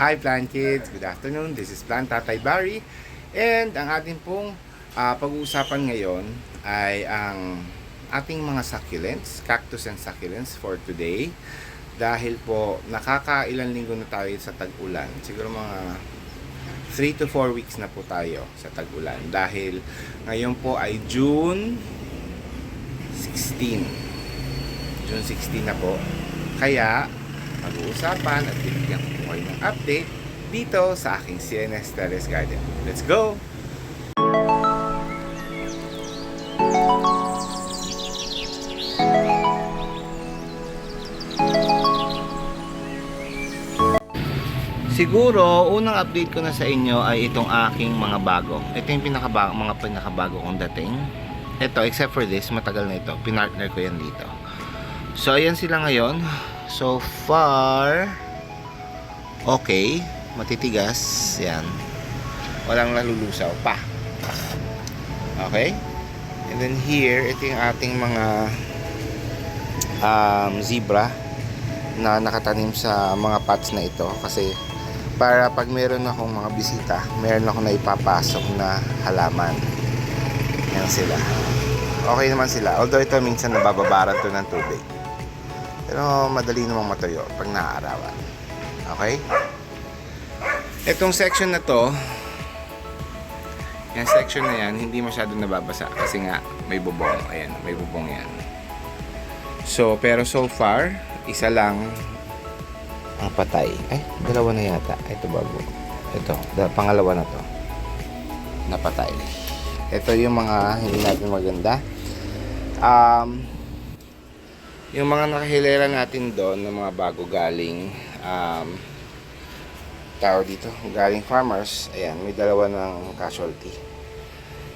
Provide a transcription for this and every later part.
Hi Plant Kids! Good afternoon. This is Plant Tatay Barry. And ang ating pong pag-uusapan ngayon ay ang ating mga succulents, cactus and succulents for today. Dahil po nakakailang linggo na tayo sa tag-ulan. Siguro mga 3 to 4 weeks na po tayo sa tag-ulan. Dahil ngayon po ay June 16. June 16 na po. Kaya mag-uusapan at bibigyan ko kayo ng update dito sa aking CNS Terrace Garden. Let's go! Siguro, unang update ko na sa inyo ay itong aking mga bago. Ito yung mga pinakabago kong dating. Ito, except for this, matagal na ito. Pinartner ko yan dito. So, ayan sila ngayon. So far, okay. Matitigas. Yan. Walang nalulusaw pa. Okay. And then here, ito yung ating mga zebra na nakatanim sa mga pots na ito. Kasi para pag meron akong mga bisita, meron akong na ipapasok na halaman. Yan sila. Okay naman sila. Although ito minsan nabababaran to ng tubig. Pero madali namang matuyo pag naaarawan. Okay? Itong section na to, yung section na yan, hindi masyadong nababasa kasi nga may bubong. Ayan, may bubong yan. So, pero so far, isa lang ang patay. Ay, dalawa na yata. Ito bago. Ito, pangalawa na to. Napatay. Ito yung mga hindi natin maganda. Yung mga nakahilera natin doon ng mga bago galing tao dito, galing farmers, ayan, may dalawa ng casualty.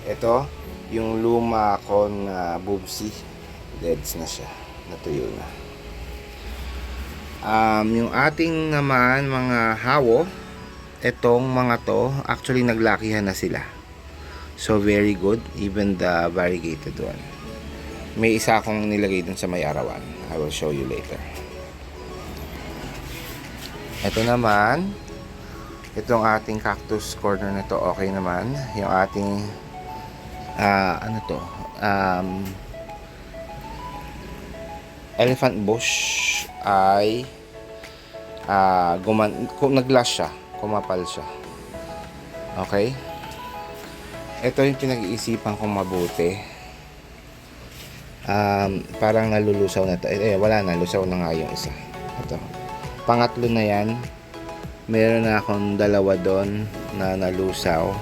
Ito, yung luma ko na bubsy, deads na siya, natuyo na. Yung ating naman mga hawo, etong mga to, actually naglakihan na sila. So very good, even the variegated one. May isa akong nilagay dun sa may arawan. I will show you later. Ito naman, itong ating cactus corner na to, okay naman. Yung ating, elephant bush ay nag-glass siya, kumapal siya. Okay? Ito yung pinag-iisipan kong mabuti. Parang nalulusaw na to. Wala na, lusaw na nga yung isa. Ito. Pangatlo na yan. Meron na akong dalawa doon na nalusaw.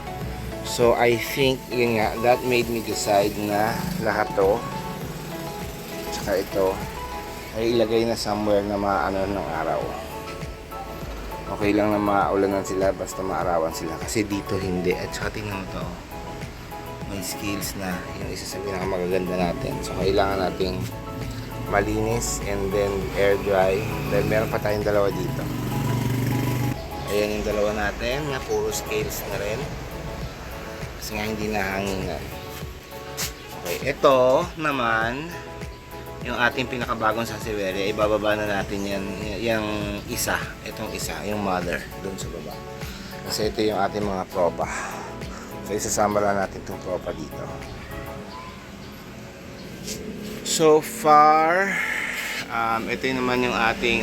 So I think, yun nga, that made me decide na lahat to, tsaka ito, ay ilagay na somewhere na maano ng araw. Okay lang na maulanan sila, basta maarawan sila. Kasi dito hindi. At saka tingnan mo to. May skills na yung isa sa pinakamagaganda natin. So kailangan nating malinis and then air dry. Dahil meron pa tayong dalawa dito. Ayan yung dalawa natin na puro scales na rin. Kasi nga hindi nahanginan. Okay, ito naman yung ating pinakabagong sansevieria. Ibababa na natin yan, yung isa. Itong isa, yung mother doon sa baba. Kasi ito yung ating mga propa. So isasama lang natin itong propa dito. So far, ito naman yung ating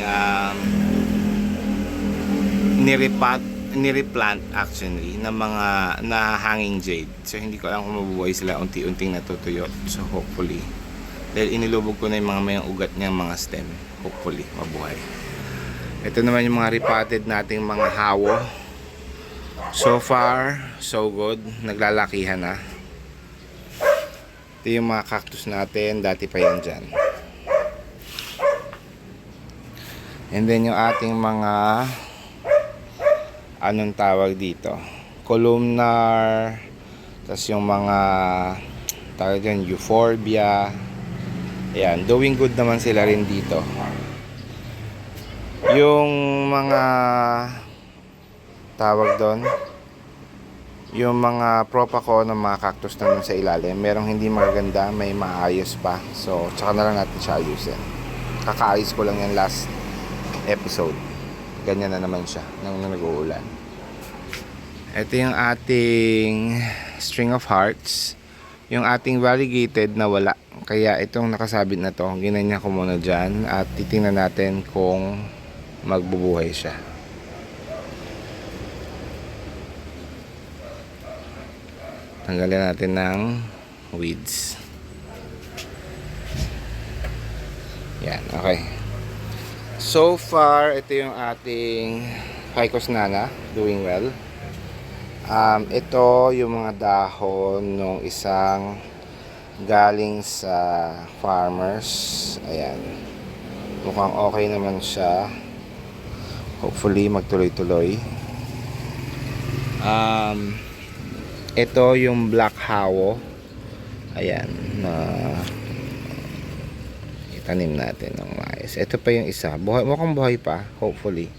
nireplant actually ng mga na hanging jade. So hindi ko alam kung mabubuhay sila, unti-unting natutuyo. So hopefully, dahil inilubog ko na yung mga mayang ugat niyang mga stem, hopefully mabuhay. Ito naman yung mga repotted nating mga hawo. So far, so good. Naglalakihan na. Ito yung mga cactus natin. Dati pa yan dyan. And then yung ating mga anong tawag dito? Columnar. Tapos yung mga tawag dyan, euphorbia. Ayan. Doing good naman sila rin dito. Yung mga tawag doon, yung mga propa ko ng mga cactus na dun sa ilalim, merong hindi magaganda, may maayos pa. So tsaka na lang natin siya ayusin. Kakaayos ko lang yan last episode. ganyan na naman siya nang nag-uulan. Ito yung ating string of hearts. Yung ating variegated na wala. Kaya itong nakasabit na to, ginanya ko muna dyan at titingnan natin kung magbubuhay siya. Tanggalin natin ng weeds. Yan, okay. So far, ito yung ating Ficus nana, doing well. Ito yung mga dahon ng isang galing sa farmers. Ayan. Mukhang okay naman siya. Hopefully, magtuloy-tuloy. Ito yung black hawo. Ayan. Itanim natin ng mais. Ito pa yung isa. Mukhang buhay pa. Hopefully.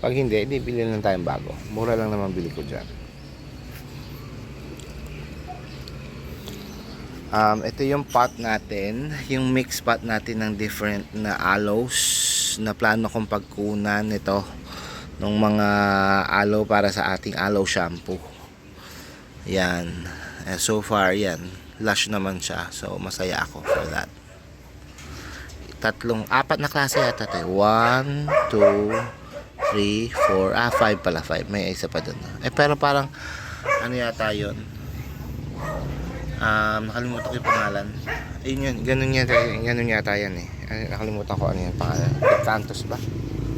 Pag hindi, bili lang tayong bago. Mura lang naman bili ko dyan. Ito yung pot natin. Yung mix pot natin ng different na aloes na plano kong pagkunan ito ng mga aloe para sa ating aloe shampoo. Yan. So far, yan. Lush naman siya. So, masaya ako for that. Apat na klase yata ito. 1, 2, 3, 4. 5 pala. 5. May isa pa dun. Pero parang, ano yata yun? Nakalimutan ko yung pangalan. Ayun yun. Ganun yata yan eh. Nakalimutan ko ano yung pangalan. Cantos ba?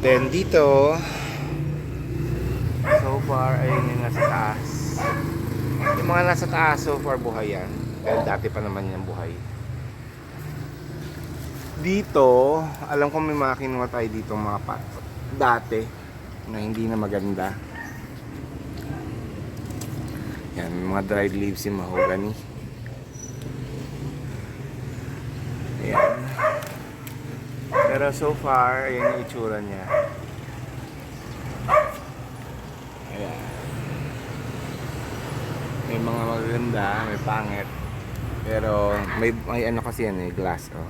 Then, dito, so far, ayun yung nasa taas. Yung mga nasa taas, so far buhay yan. Dahil dati pa naman yung buhay. Dito, alam ko may mga kinuha tayo dito mga pot. Dati, na hindi na maganda. Yan, mga dried leaves yung mahogany. Ayan. Pero so far, ayan yung itsura niya. Ayan. May mga maganda, may pangit. Pero may ano kasi yan eh, glass oh.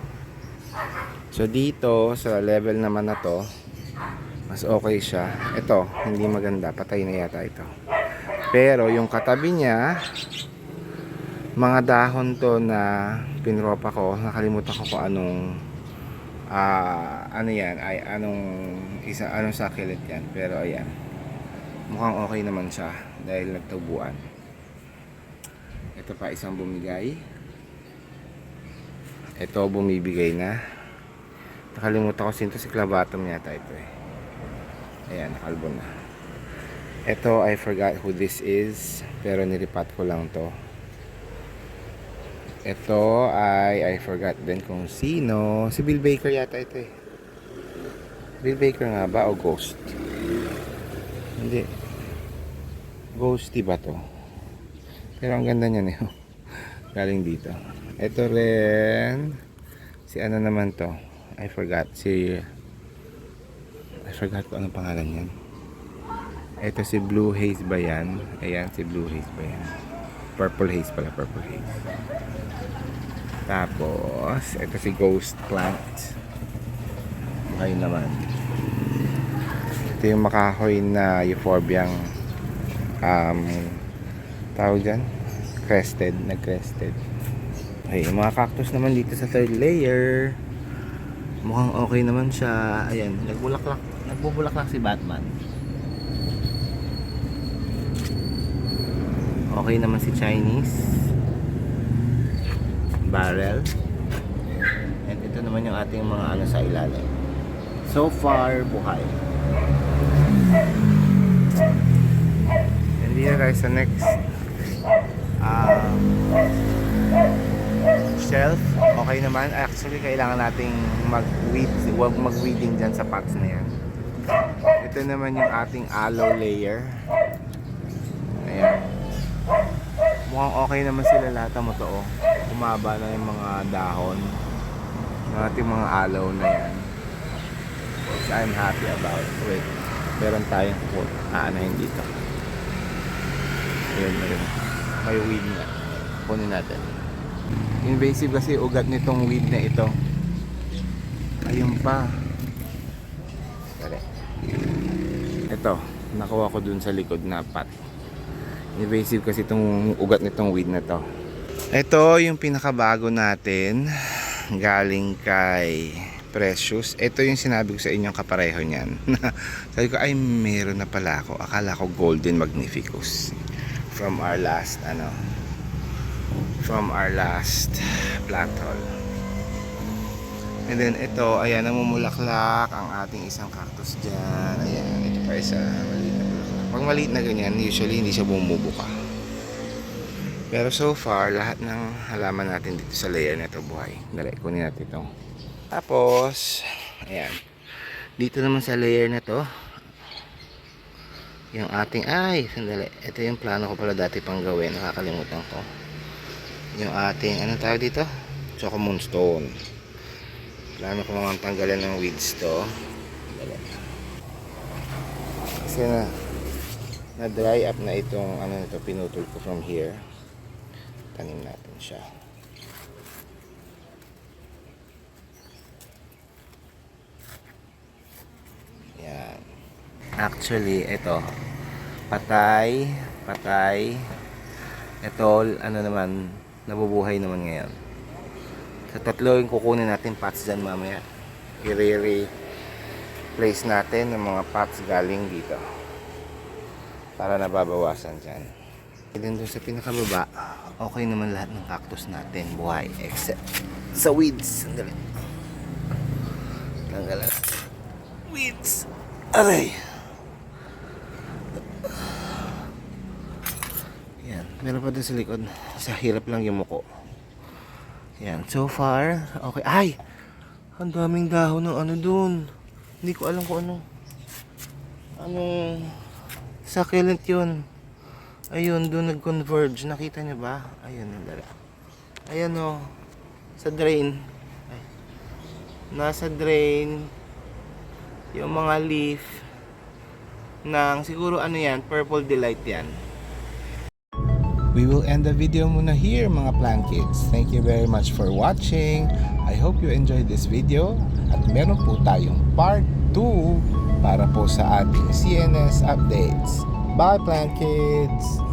So dito sa level naman na to, mas okay siya. Ito, hindi maganda, patay na yata ito. Pero yung katabi niya, mga dahon to na pinropa ko, nakalimutan ko kung anong ano yan, ay anong succulent yan. Pero ayan, mukhang okay naman siya dahil nagtubuan. Ito pa isang bumigay. Ito bumibigay na. Nakalimutan ko sinto si clavatum yata ito eh. Ayan, nakalbo na. Ito, I forgot who this is, pero nilipat ko lang to. Ito ay I forgot din kung sino. Si Bill Baker yata ito eh. Bill Baker nga ba o Ghost? Hindi. Ghosty ba to? Pero ang ganda niya eh. Galing dito. Ito rin. Si ano naman to? I forgot kung anong pangalan yan. Ito si Blue Haze ba yan? Ayan, si Blue Haze ba yan? Purple Haze pala, Purple Haze. Tapos, ito si Ghost Plant. Okay naman. Ito yung makahoy na euphorbiang tawag dyan? Nag-crested. Okay, yung mga cactus naman dito sa third layer. Mukhang okay naman siya. Ayan, nagbubulaklak si Batman. Okay naman si Chinese barrel. And ito naman yung ating mga ano sa ilalim. So far, buhay. And dito tayo sa next shelf. Okay naman. Actually, kailangan nating mag-weeding dyan sa pots na yan. Ito naman yung ating aloe layer. Ayan. Mukhang okay naman sila lahat ng totoo. Umaba na yung mga dahon ng ating mga aloe na yan. So I'm happy about it. Wait, meron tayong aanahin dito. Ayun, may weed na. Kunin natin. Invasive kasi ugat nitong weed na ito. Ayun pa. Sorry. Ito, nakuha ko dun sa likod na pot. Invasive kasi itong ugat nitong weed na to. Ito yung pinakabago natin. Galing kay Precious. Ito yung sinabi ko sa inyong kapareho niyan. Sabi ko, ay meron na pala ako. Akala ko Golden Magnificus. From our last plant haul. And then ito, ayan, namumulaklak ang ating isang cactus dyan. Ayan, ito pa isa, maliit na bulaklak. Pag maliit na ganyan, usually hindi siya bumubuka. Pero so far, lahat ng halaman natin dito sa layer na ito buhay. Dali, kunin natin ito. Tapos, ayan. Dito naman sa layer na to, yung ating, sandali. Ito yung plano ko pala dati pang gawin. Nakakalimutan ko. Yung ating, anong tawag dito? Choco Moonstone. Plano ko naman tanggalan ng weeds to. Dali. Kasi na dry up na itong, pinutol ko from here. Tanim natin siya. Yan. Actually, ito patay. Ito, naman, nabubuhay naman ngayon. Sa tatlo yung kukunin natin pots dyan mamaya. I-replace natin ng mga pots galing dito. Para nababawasan dyan. And then doon sa pinakababa, okay naman lahat ng cactus natin buhay except sa weeds. Sandali. Tanggalan. Weeds. Aray. Yan. Meron pa dun sa likod. Sa hirap lang yung muko. Yan. So far, okay. Ay! Ang daming dahon ng dun. Hindi ko alam kung anong succulent yun. Ayun, doon nag-converge. Nakita niyo ba? Ayun, nandara. Ayan o. Sa drain. Ay. Nasa drain. Yung mga leaf. Ng siguro yan, Purple Delight yan. We will end the video muna here mga plant kids. Thank you very much for watching. I hope you enjoyed this video. At meron po tayong part 2 para po sa ating CNS updates. Bye plant kids!